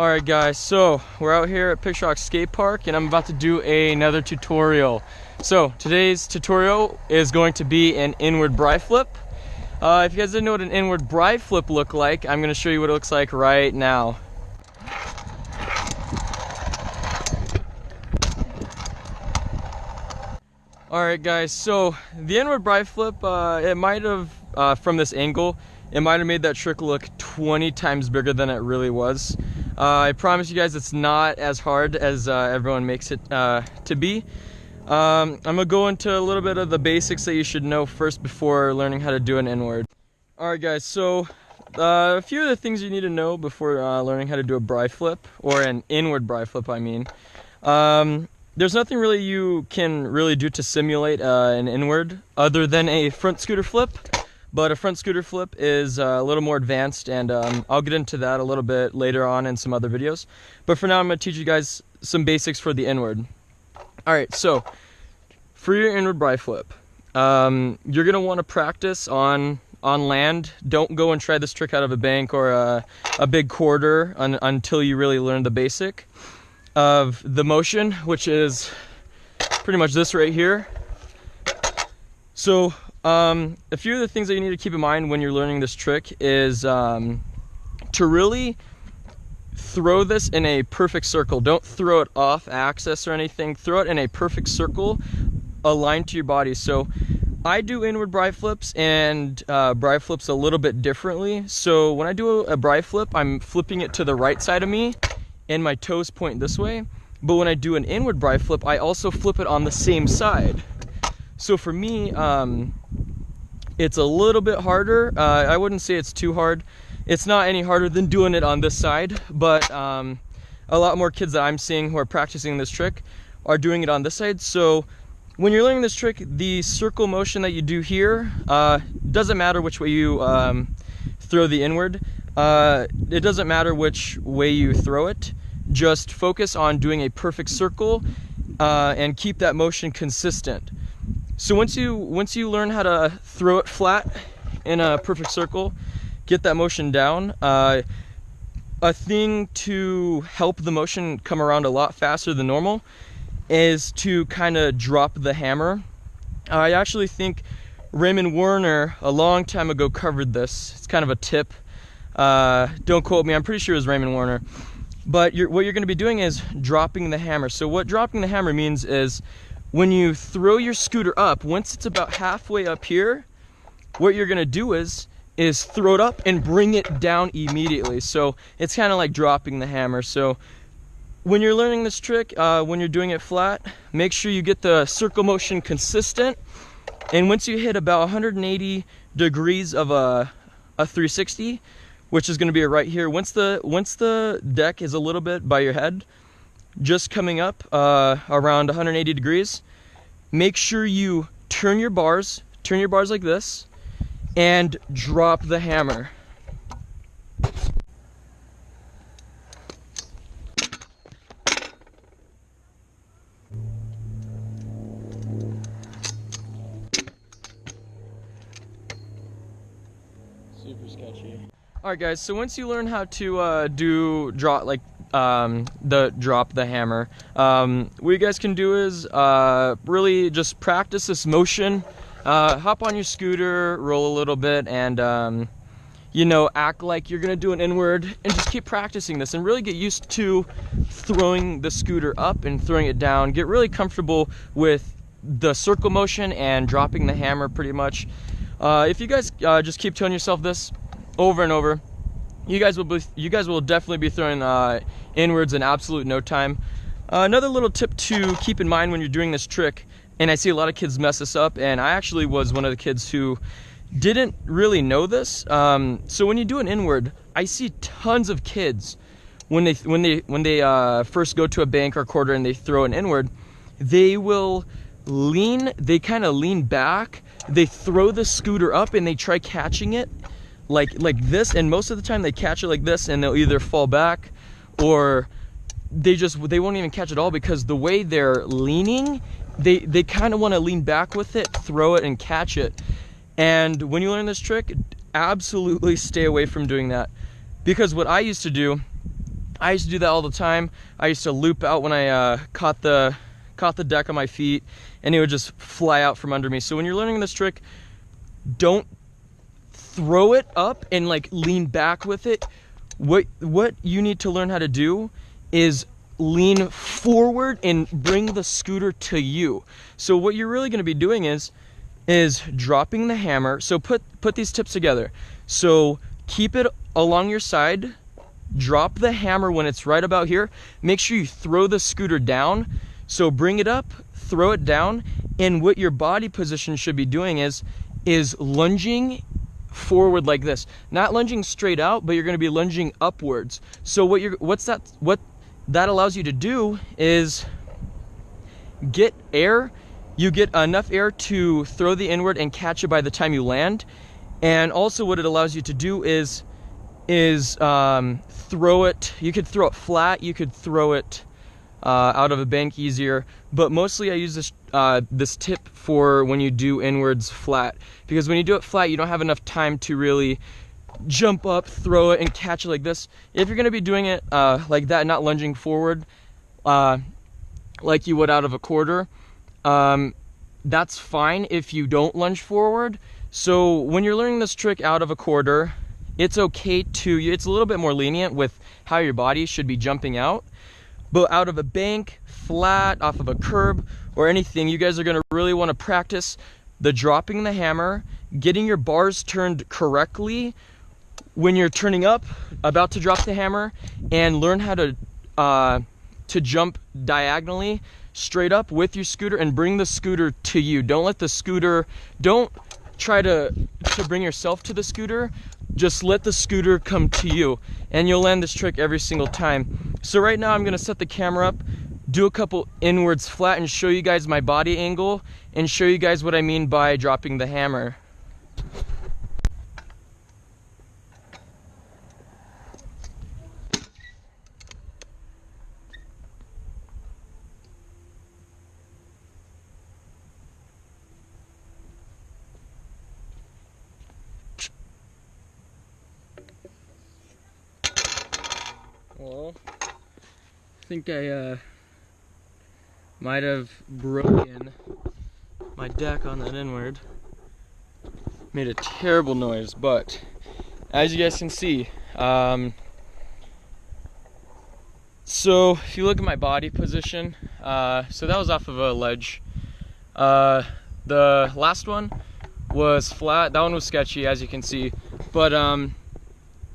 Alright guys, so we're out here at Picture Rock Skate Park and I'm about to do another tutorial. So today's tutorial is going to be an inward bri flip. If you guys didn't know what an inward bri flip looked like, I'm going to show you what it looks like right now. Alright guys, so the inward bri flip, it might have, from this angle, it might have made that trick look 20 times bigger than it really was. I promise you guys it's not as hard as everyone makes it to be. I'm going to go into a little bit of the basics that you should know first before learning how to do an inward. Alright guys, so a few of the things you need to know before learning how to do a bri flip, or an inward bri flip I mean. There's nothing really you can really do to simulate an inward other than a front scooter flip. But a front scooter flip is a little more advanced, and I'll get into that a little bit later on in some other videos. But for now, I'm going to teach you guys some basics for the inward. Alright, so for your inward bri flip, you're going to want to practice on land. Don't go and try this trick out of a bank or a big quarter until you really learn the basic of the motion, which is pretty much this right here. So a few of the things that you need to keep in mind when you're learning this trick is to really throw this in a perfect circle. Don't throw it off axis or anything. Throw it in a perfect circle aligned to your body. So I do inward bri flips and bri flips a little bit differently. So when I do a bri flip, I'm flipping it to the right side of me and my toes point this way. But when I do an inward bri flip, I also flip it on the same side. So for me, it's a little bit harder. I wouldn't say it's too hard. It's not any harder than doing it on this side, but a lot more kids that I'm seeing who are practicing this trick are doing it on this side. So when you're learning this trick, the circle motion that you do here, doesn't matter which way you throw the inward. It doesn't matter which way you throw it. Just focus on doing a perfect circle and keep that motion consistent. So once you learn how to throw it flat in a perfect circle, get that motion down, a thing to help the motion come around a lot faster than normal is to kind of drop the hammer. I actually think Raymond Werner a long time ago covered this. It's kind of a tip. Don't quote me, I'm pretty sure it was Raymond Werner. But what you're going to be doing is dropping the hammer. So what dropping the hammer means is when you throw your scooter up, once it's about halfway up here, what you're going to do is throw it up and bring it down immediately. So it's kind of like dropping the hammer. So when you're learning this trick, when you're doing it flat, make sure you get the circle motion consistent. And once you hit about 180 degrees of a 360, which is going to be right here, once the deck is a little bit by your head, just coming up around 180 degrees, make sure you turn your bars like this and drop the hammer. Super sketchy. Alright guys, so once you learn how to drop the hammer, what you guys can do is really just practice this motion. Hop on your scooter, roll a little bit, and act like you're gonna do an inward, and just keep practicing this and really get used to throwing the scooter up and throwing it down. Get really comfortable with the circle motion and dropping the hammer pretty much. If you guys just keep telling yourself this over and over, you guys will definitely be throwing inwards in absolute no time. Another little tip to keep in mind when you're doing this trick, and I see a lot of kids mess this up, and I actually was one of the kids who didn't really know this. So when you do an inward, I see tons of kids when they first go to a bank or quarter and they throw an inward, they kind of lean back, they throw the scooter up and they try catching it like this, and most of the time they catch it like this and they'll either fall back or they won't even catch it all, because the way they're leaning, they kind of want to lean back with it, throw it and catch it. And when you learn this trick, absolutely stay away from doing that, because what I used to do I used to do that all the time. I used to loop out when I caught the deck on my feet, and it would just fly out from under me. So when you're learning this trick, don't throw it up and like lean back with it. What you need to learn how to do is lean forward and bring the scooter to you. So what you're really going to be doing is dropping the hammer. So put these tips together. So keep it along your side, drop the hammer when it's right about here. Make sure you throw the scooter down. So bring it up, throw it down, and what your body position should be doing is lunging forward like this. Not lunging straight out, but you're going to be lunging upwards. So what that allows you to do is get air. You get enough air to throw the inward and catch it by the time you land. And also what it allows you to do is throw it. You could throw it flat, you could throw it out of a bank easier, but mostly I use this tip for when you do inwards flat, because when you do it flat you don't have enough time to really jump up, throw it, and catch it like this. If you're going to be doing it like that, not lunging forward like you would out of a quarter, that's fine if you don't lunge forward. So when you're learning this trick out of a quarter, it's okay it's a little bit more lenient with how your body should be jumping out. But out of a bank, flat, off of a curb, or anything, you guys are going to really want to practice the dropping the hammer, getting your bars turned correctly when you're turning up, about to drop the hammer, and learn how to jump diagonally straight up with your scooter and bring the scooter to you. Don't try to bring yourself to the scooter. Just let the scooter come to you, and you'll land this trick every single time. So right now I'm going to set the camera up, do a couple inwards flat, and show you guys my body angle, and show you guys what I mean by dropping the hammer. Well, I think I might have broken my deck on that inward. Made a terrible noise, but as you guys can see, so if you look at my body position, so that was off of a ledge. The last one was flat. That one was sketchy, as you can see, but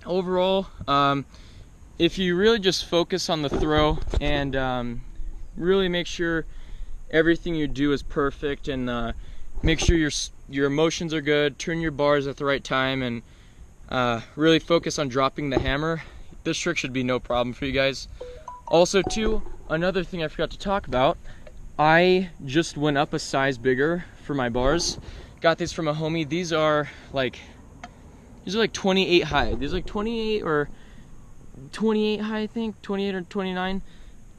overall, if you really just focus on the throw and really make sure everything you do is perfect, and make sure your emotions are good, turn your bars at the right time, and really focus on dropping the hammer, this trick should be no problem for you guys. Also too, another thing I forgot to talk about, I just went up a size bigger for my bars. Got these from a homie. These are like 28 high. These are like 28 or 28 high, I think, 28 or 29.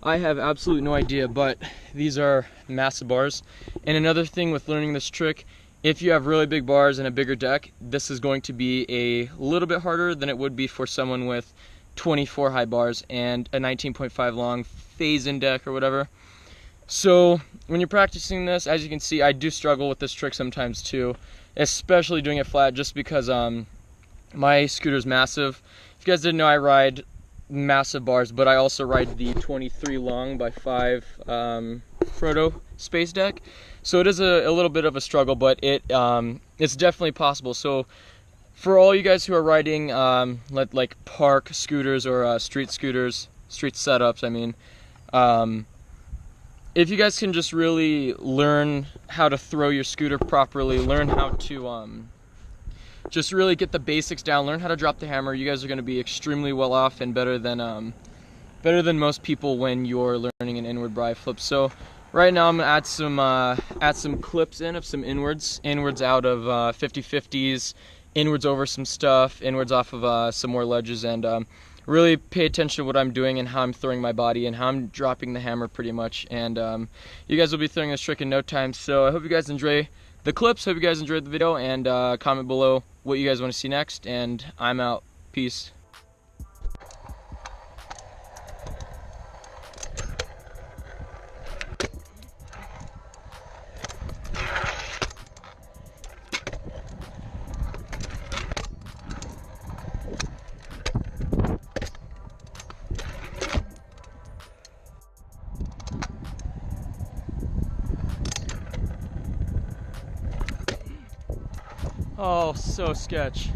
I have absolutely no idea, but these are massive bars. And another thing with learning this trick, if you have really big bars and a bigger deck, this is going to be a little bit harder than it would be for someone with 24 high bars and a 19.5 long phase-in deck or whatever. So when you're practicing this, as you can see, I do struggle with this trick sometimes too, especially doing it flat, just because my scooter's massive. If you guys didn't know, I ride massive bars, but I also ride the 23 long by 5 Frodo space deck. So it is a little bit of a struggle, but it's definitely possible. So for all you guys who are riding like park scooters or street scooters, street setups, I mean, if you guys can just really learn how to throw your scooter properly, learn how to just really get the basics down, learn how to drop the hammer, you guys are going to be extremely well off and better than most people when you're learning an inward bri flip. So right now I'm going to add some clips in of some inwards out of 50-50s, inwards over some stuff, inwards off of some more ledges, and really pay attention to what I'm doing and how I'm throwing my body and how I'm dropping the hammer pretty much. And you guys will be throwing this trick in no time. So I hope you guys enjoy the clips, hope you guys enjoyed the video, and comment below what you guys want to see next, and I'm out. Peace. Oh, so sketch.